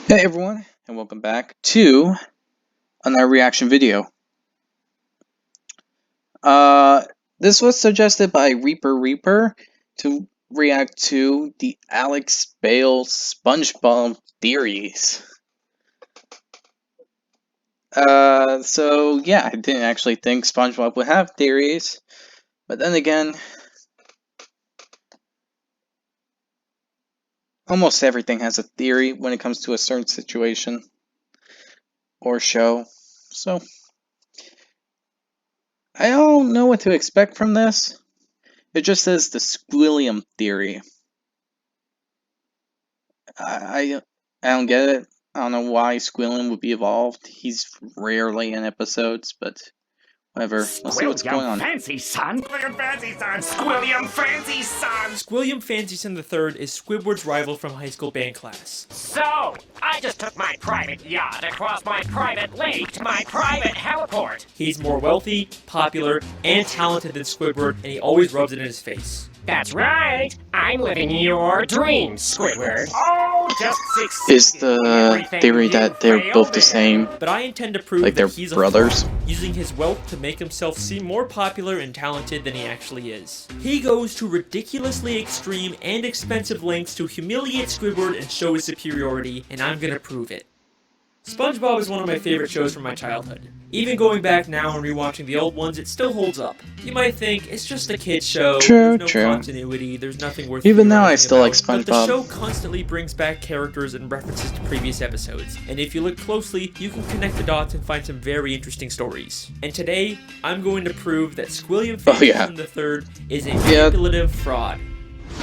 Hey everyone, and welcome back to another reaction video. This was suggested by Reaper to react to the Alex Bale SpongeBob theories. So yeah, I didn't actually think SpongeBob would have theories, but then again, almost everything has a theory when it comes to a certain situation or show. So I don't know what to expect from this. It just says the Squilliam theory. I don't get it. I don't know why Squilliam would be evolved. He's rarely in episodes, but whatever. Let's see what's going on. Fancy son! Squilliam Fancy Son! Squilliam Fancy Son! Squilliam Fancy Son III is Squidward's rival from high school band class. So, I just took my private yacht across my private lake to my private heliport. He's more wealthy, popular, and talented than Squidward, and he always rubs it in his face. That's right! I'm living your dreams, Squidward. Oh, just succeed. Is the theory that they're both the same? But I intend to prove Like they're that he's brothers? a fraud, using his wealth to make himself seem more popular and talented than he actually is. He goes to ridiculously extreme and expensive lengths to humiliate Squidward and show his superiority, and I'm gonna prove it. SpongeBob is one of my favorite shows from my childhood. Even going back now and rewatching the old ones, it still holds up. You might think, it's just a kid's show, there's no continuity, there's nothing worth Even now I theorizing still like about, But the SpongeBob. show constantly brings back characters and references to previous episodes, and if you look closely, you can connect the dots and find some very interesting stories. And today, I'm going to prove that Squilliam Fancy Son III is a manipulative fraud.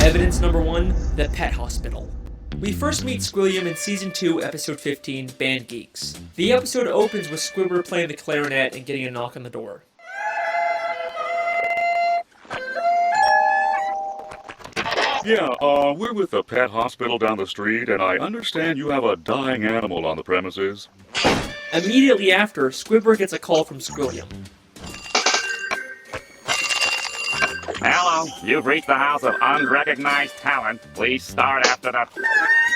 Evidence number 1, the pet hospital. We first meet Squilliam in Season 2, Episode 15, Band Geeks. The episode opens with Squidward playing the clarinet and getting a knock on the door. Yeah, we're with the pet hospital down the street, and I understand you have a dying animal on the premises. Immediately after, Squidward gets a call from Squilliam. Hello, you've reached the House of Unrecognized Talent. Please start after the...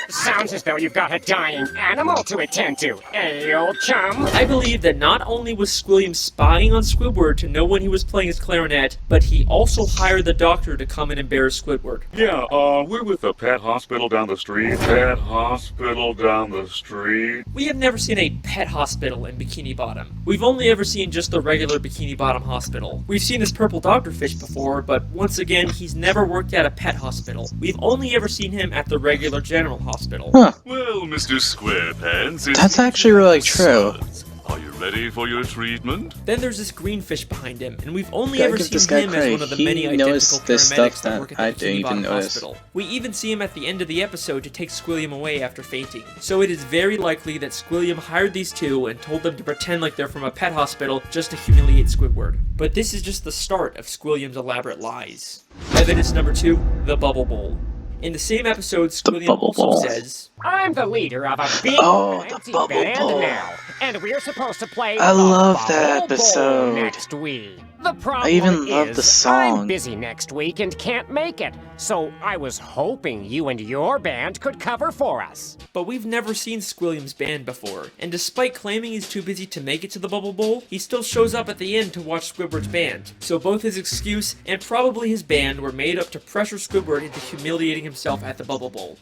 Sounds as though you've got a dying animal to attend to, eh, old chum? I believe that not only was Squilliam spying on Squidward to know when he was playing his clarinet, but he also hired the doctor to come and embarrass Squidward. Yeah, we're with the pet hospital down the street. Pet hospital down the street. We have never seen a pet hospital in Bikini Bottom. We've only ever seen just the regular Bikini Bottom hospital. We've seen this purple dogfish before, but once again, he's never worked at a pet hospital. We've only ever seen him at the regular general hospital. Huh. Well, Mr. Squarepants, That's actually really true. Are you ready for your treatment? Then there's this green fish behind him, and we've only Gotta ever give seen this guy him as credit. one of the He many knows identical this paramedics stuff that that work at I the didn't Bikini even Bottom notice. Hospital. We even see him at the end of the episode to take Squilliam away after fainting. So it is very likely that Squilliam hired these two and told them to pretend like they're from a pet hospital just to humiliate Squidward. But this is just the start of Squilliam's elaborate lies. Evidence number 2, the Bubble Bowl. In the same episode, Squilliam also says, I'm the leader of a big fancy band now, and we're supposed to play I the love Bubble that Bowl episode. next week. The problem I even love is the song. I'm busy next week and can't make it, so I was hoping you and your band could cover for us. But we've never seen Squilliam's band before, and despite claiming he's too busy to make it to the Bubble Bowl, he still shows up at the end to watch Squidward's band. So both his excuse and probably his band were made up to pressure Squidward into humiliating himself at the Bubble Bowl.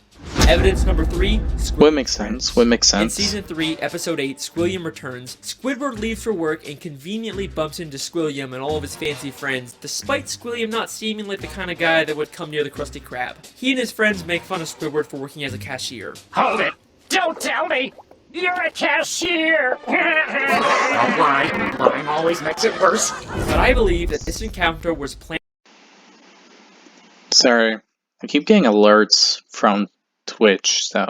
Evidence number 3, Squilliam What makes sense? What makes In sense? Season 3, Episode 8, Squilliam returns. Squidward leaves for work and conveniently bumps into Squilliam and all of his fancy friends, despite Squilliam not seeming like the kind of guy that would come near the Krusty Krab. He and his friends make fun of Squidward for working as a cashier. Hold it! Don't tell me! You're a cashier! Rhyme always makes it worse. But I believe that this encounter was planned. Sorry. I keep getting alerts from Twitch, so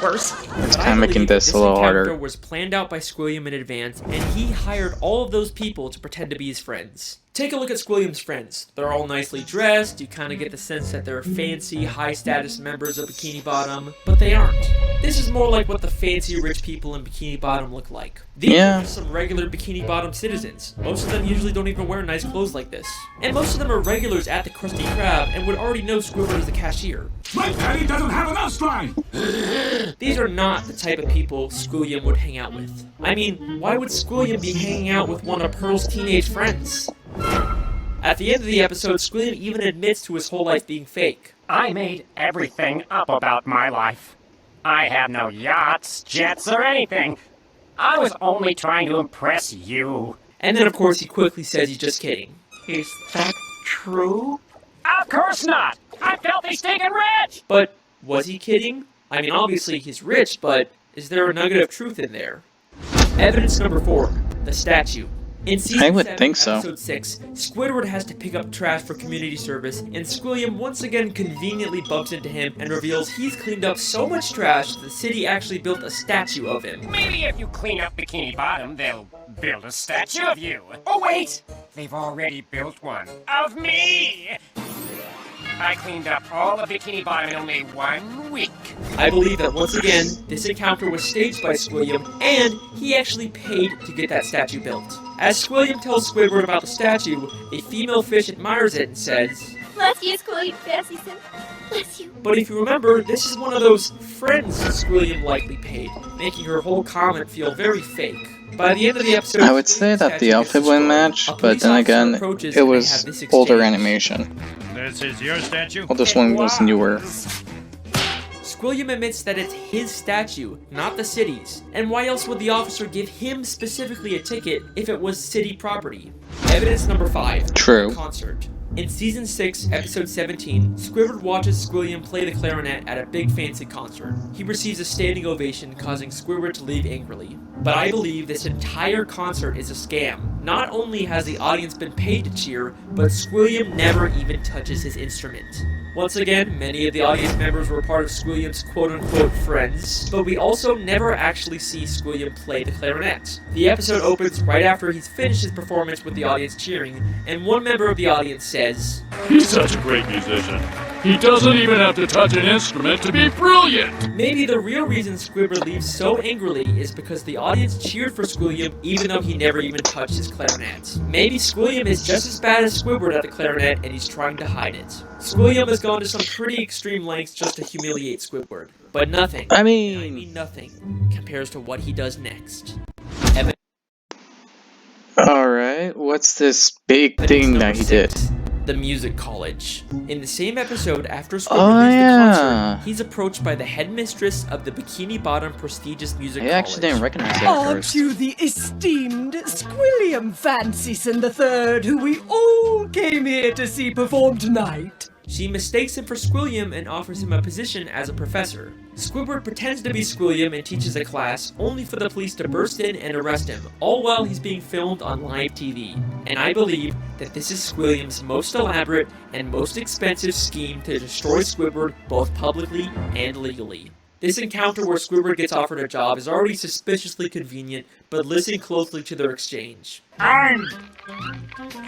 Worse. it's kind of making this a little encounter harder. was planned out by Squilliam in advance, and he hired all of those people to pretend to be his friends. Take a look at Squilliam's friends. They're all nicely dressed, you kind of get the sense that they're fancy, high-status members of Bikini Bottom, but they aren't. This is more like what the fancy rich people in Bikini Bottom look like. These are just some regular Bikini Bottom citizens. Most of them usually don't even wear nice clothes like this. And most of them are regulars at the Krusty Krab and would already know Squidward as the cashier. My daddy doesn't have an outline! These are not the type of people Squilliam would hang out with. I mean, why would Squilliam be hanging out with one of Pearl's teenage friends? At the end of the episode, Squilliam even admits to his whole life being fake. I made everything up about my life. I have no yachts, jets, or anything. I was only trying to impress you. And then, of course, he quickly says he's just kidding. Is that true? Of course not! I'm filthy stinking rich! But was he kidding? I mean, obviously he's rich, but is there a nugget of truth in there? Evidence number 4, the statue. In season 7, episode 6, Squidward has to pick up trash for community service, and Squilliam once again conveniently bumps into him and reveals he's cleaned up so much trash that the city actually built a statue of him. Maybe if you clean up Bikini Bottom, they'll build a statue of you. Oh wait! They've already built one. Of me! I cleaned up all of Bikini Bottom in only 1 week. I believe that once again, this encounter was staged by Squilliam, and he actually paid to get that statue built. As Squilliam tells Squidward about the statue, a female fish admires it and says, "Bless you, Squilliam Fancyson. Bless you." But if you remember, this is one of those friends Squilliam likely paid, making her whole comment feel very fake. By the end of the episode, I would say that the outfit wouldn't match, but then again, it was older animation. This is your statue? Well, this one was newer. Squilliam admits that it's his statue, not the city's. And why else would the officer give him specifically a ticket if it was city property? Evidence number 5. True. Concert. In season 6, episode 17, Squidward watches Squilliam play the clarinet at a big fancy concert. He receives a standing ovation, causing Squidward to leave angrily. But I believe this entire concert is a scam. Not only has the audience been paid to cheer, but Squilliam never even touches his instrument. Once again, many of the audience members were part of Squilliam's quote-unquote friends, but we also never actually see Squilliam play the clarinet. The episode opens right after he's finished his performance with the audience cheering, and one member of the audience says, He's such a great musician. He doesn't even have to touch an instrument to be brilliant! Maybe the real reason Squidward leaves so angrily is because the audience cheered for Squilliam even though he never even touched his clarinet. Maybe Squilliam is just as bad as Squidward at the clarinet and he's trying to hide it. Squilliam has gone to some pretty extreme lengths just to humiliate Squidward. But nothing, I mean nothing, compares to what he does next. Alright, what's this big thing that he did? The Music College. In the same episode, after Squidward leaves the concert, he's approached by the headmistress of the Bikini Bottom prestigious music college. I actually didn't recognize that Aren't first. you the esteemed Squilliam Fancyson III, who we all came here to see perform tonight? She mistakes him for Squilliam and offers him a position as a professor. Squidward pretends to be Squilliam and teaches a class, only for the police to burst in and arrest him, all while he's being filmed on live TV. And I believe that this is Squilliam's most elaborate and most expensive scheme to destroy Squidward both publicly and legally. This encounter where Squidward gets offered a job is already suspiciously convenient, but listen closely to their exchange. I'm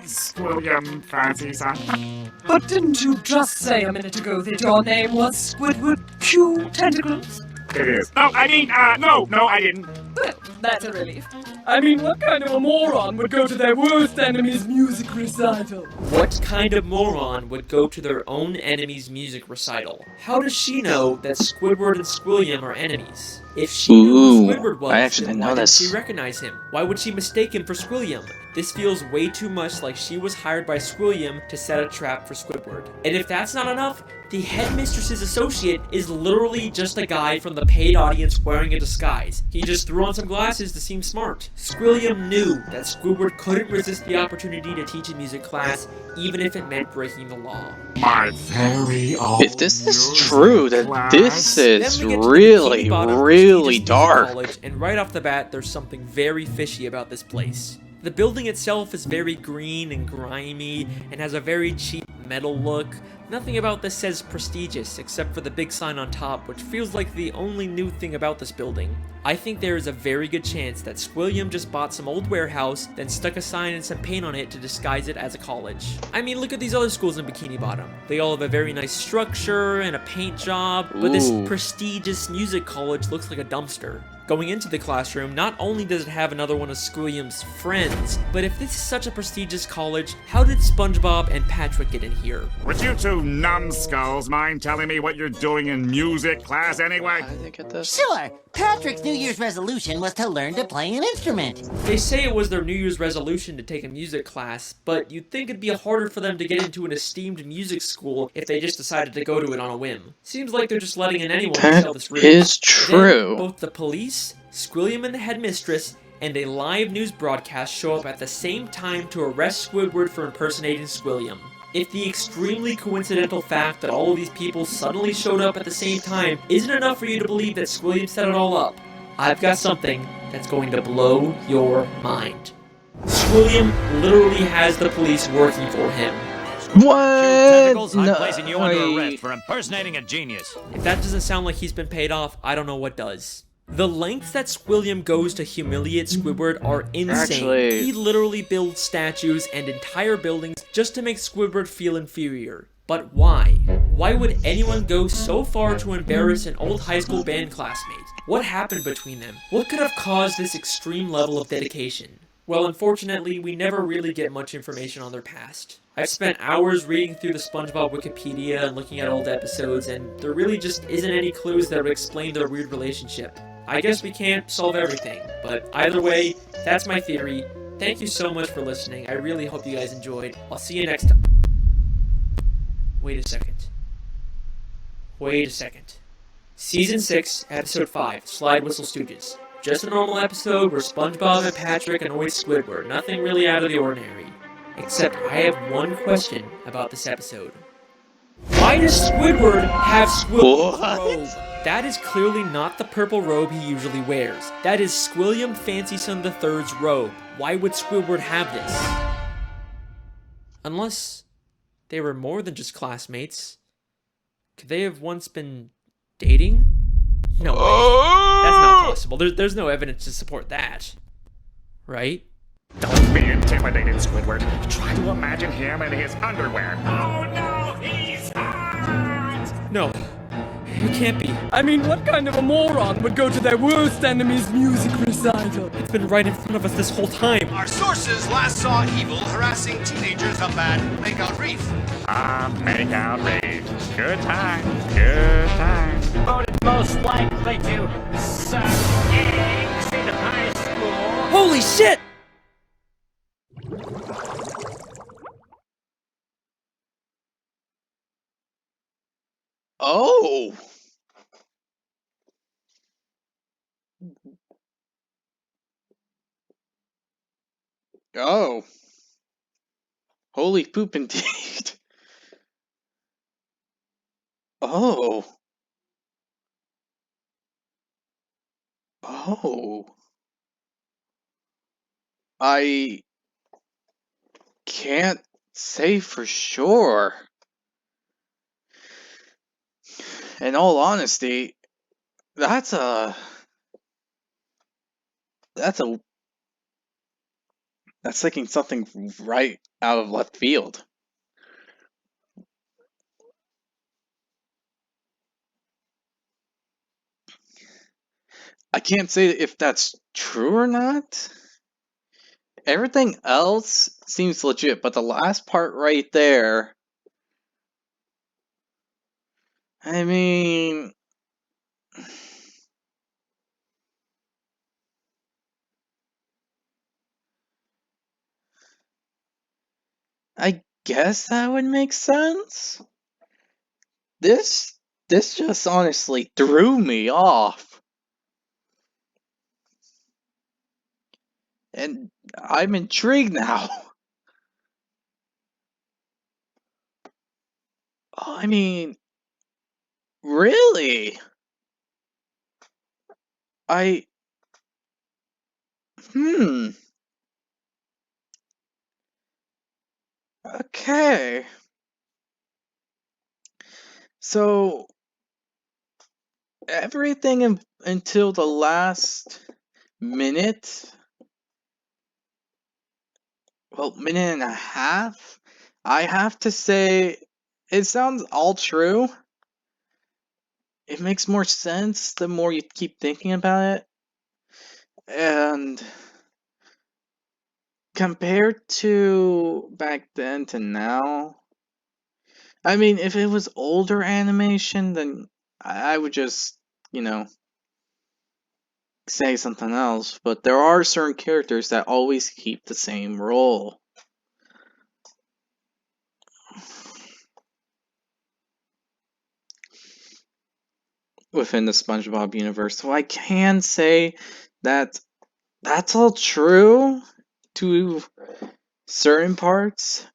Squilliam Fancyson. But didn't you just say a minute ago that your name was Squidward Q Tentacles? It is. No, I mean, no, I didn't. Well, that's a relief. I mean, what kind of a moron would go to their worst enemy's music recital? What kind of moron would go to their own enemy's music recital? How does she know that Squidward and Squilliam are enemies? If she knew who Squidward was, I actually then didn't why know didn't this. she recognize him? Why would she mistake him for Squilliam? This feels way too much like she was hired by Squilliam to set a trap for Squidward. And if that's not enough, the headmistress's associate is literally just a guy from the paid audience wearing a disguise. He just threw on some glasses to seem smart. Squilliam knew that Squidward couldn't resist the opportunity to teach a music class, even if it meant breaking the law. My very own If this is true, then this is Then we get to the really, Bikini Bottom really prestigious music dark. college, and right off the bat, there's something very fishy about this place. The building itself is very green and grimy and has a very cheap metal look. Nothing about this says prestigious except for the big sign on top, which feels like the only new thing about this building. I think there is a very good chance that Squilliam just bought some old warehouse, then stuck a sign and some paint on it to disguise it as a college. I mean, look at these other schools in Bikini Bottom. They all have a very nice structure and a paint job, but this prestigious music college looks like a dumpster. Going into the classroom, not only does it have another one of Squilliam's friends, but if this is such a prestigious college, how did SpongeBob and Patrick get in here? Would you two numbskulls mind telling me what you're doing in music class anyway? How did they get this? Sure. Patrick's New Year's resolution was to learn to play an instrument. They say it was their New Year's resolution to take a music class, but you'd think it'd be harder for them to get into an esteemed music school if they just decided to go to it on a whim. Seems like they're just letting in anyone who sell this route. That is true. Then, both the police, Squilliam and the headmistress, and a live news broadcast show up at the same time to arrest Squidward for impersonating Squilliam. If the extremely coincidental fact that all of these people suddenly showed up at the same time isn't enough for you to believe that Squilliam set it all up, I've got something that's going to blow your mind. Squilliam literally has the police working for him. What? I'm placing you under arrest for impersonating a genius. If that doesn't sound like he's been paid off, I don't know what does. The lengths that Squilliam goes to humiliate Squidward are insane. He literally builds statues and entire buildings just to make Squidward feel inferior. But why? Why would anyone go so far to embarrass an old high school band classmate? What happened between them? What could have caused this extreme level of dedication? Well, unfortunately, we never really get much information on their past. I've spent hours reading through the SpongeBob Wikipedia and looking at old episodes, and there really just isn't any clues that would explain their weird relationship. I guess we can't solve everything, but either way, that's my theory. Thank you so much for listening. I really hope you guys enjoyed. I'll see you next time. Wait a second. Season 6, Episode 5, Slide Whistle Stooges. Just a normal episode where SpongeBob and Patrick annoy Squidward. Nothing really out of the ordinary. Except I have one question about this episode. Why does Squidward have Squidward's robe? That is clearly not the purple robe he usually wears. That is Squilliam Fancyson III's robe. Why would Squidward have this? Unless they were more than just classmates. Could they have once been dating? No way. That's not possible. There's no evidence to support that. Right? Don't be intimidated, Squidward. Try to imagine him in his underwear. Oh no, he's hot! No. It can't be. I mean, what kind of a moron would go to their worst enemy's music recital? It's been right in front of us this whole time. Our sources last saw Evil harassing teenagers up at Makeout Reef. Makeout Reef. Good time. Good time. Voted most likely to suck eggs in high school. Holy shit! Oh! Oh. Holy poop indeed. Oh. Oh. I can't say for sure. In all honesty, that's taking something right out of left field. I can't say if that's true or not. Everything else seems legit, but the last part right there, I mean, I guess that would make sense. This just honestly threw me off. And I'm intrigued now. I mean, really? I... Hmm. Okay. So, everything until the last minute, well, minute and a half, I have to say, it sounds all true. It makes more sense the more you keep thinking about it. And compared to back then to now, I mean, if it was older animation, then I would just, you know, say something else. But there are certain characters that always keep the same role. Within the SpongeBob universe. So I can say that that's all true to certain parts.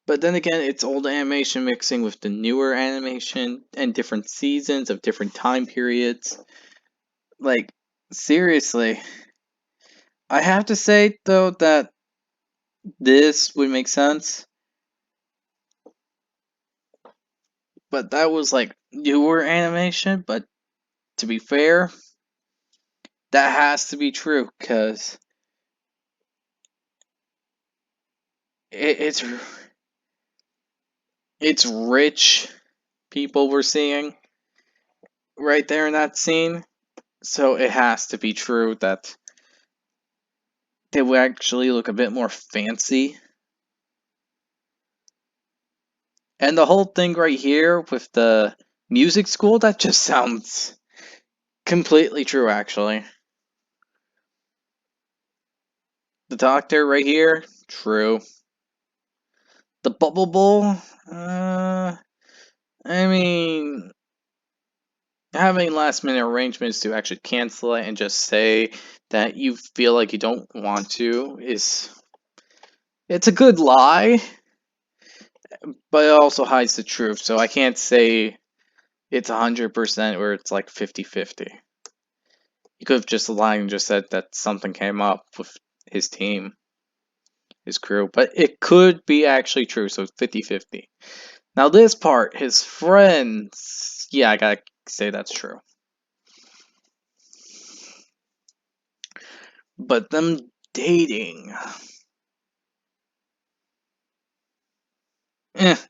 But then again, it's old animation mixing with the newer animation and different seasons of different time periods. Like, seriously. I have to say, though, that this would make sense. But that was like newer animation. But to be fair, that has to be true because it's rich people we're seeing right there in that scene. So it has to be true that they would actually look a bit more fancy. And the whole thing right here with the music school, that just sounds completely true, actually. The doctor right here, true. The bubble bowl, I mean, having last minute arrangements to actually cancel it and just say that you feel like you don't want to it's a good lie, but it also hides the truth, so I can't say it's 100% or it's like 50-50. He could have just lied and just said that something came up with his team, his crew, but it could be actually true, so it's 50-50. Now this part, his friends, yeah, I gotta say that's true. But them dating,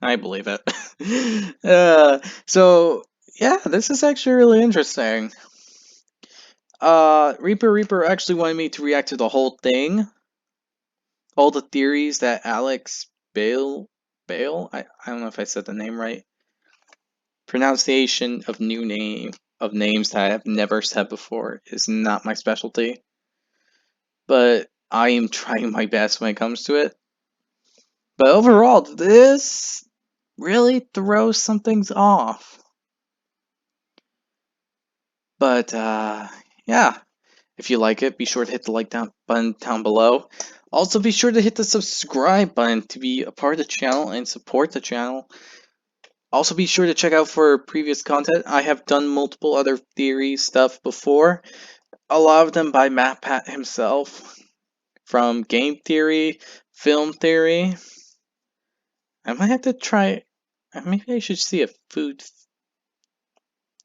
I believe it. So yeah, this is actually really interesting. Reaper actually wanted me to react to the whole thing, all the theories that Alex Bale, I don't know if I said the name right. Pronunciation of names that I have never said before is not my specialty, but I am trying my best when it comes to it. But overall, this really throws some things off. But yeah, if you like it, be sure to hit the button down below. Also, be sure to hit the subscribe button to be a part of the channel and support the channel. Also, be sure to check out for previous content. I have done multiple other theory stuff before. A lot of them by MatPat himself. From game theory, film theory. I might have to try... Maybe I should see a food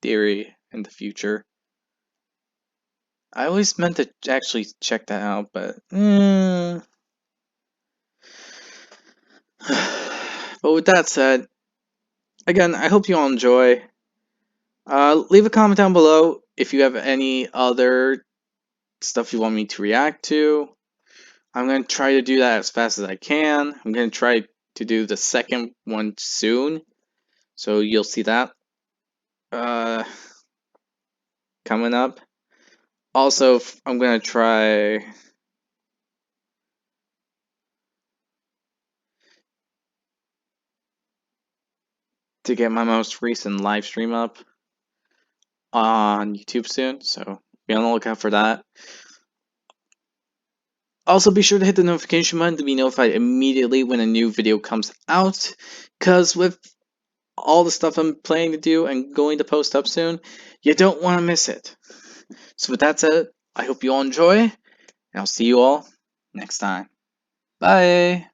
theory in the future. I always meant to actually check that out, but... But with that said, again, I hope you all enjoy. Leave a comment down below if you have any other stuff you want me to react to. I'm going to try to do that as fast as I can. I'm going to try to do the second one soon. So you'll see that coming up. Also, I'm going to try to get my most recent live stream up on YouTube soon. So be on the lookout for that. Also, be sure to hit the notification button to be notified immediately when a new video comes out. Because with all the stuff I'm planning to do and going to post up soon, you don't want to miss it. So with that said, I hope you all enjoy, and I'll see you all next time. Bye!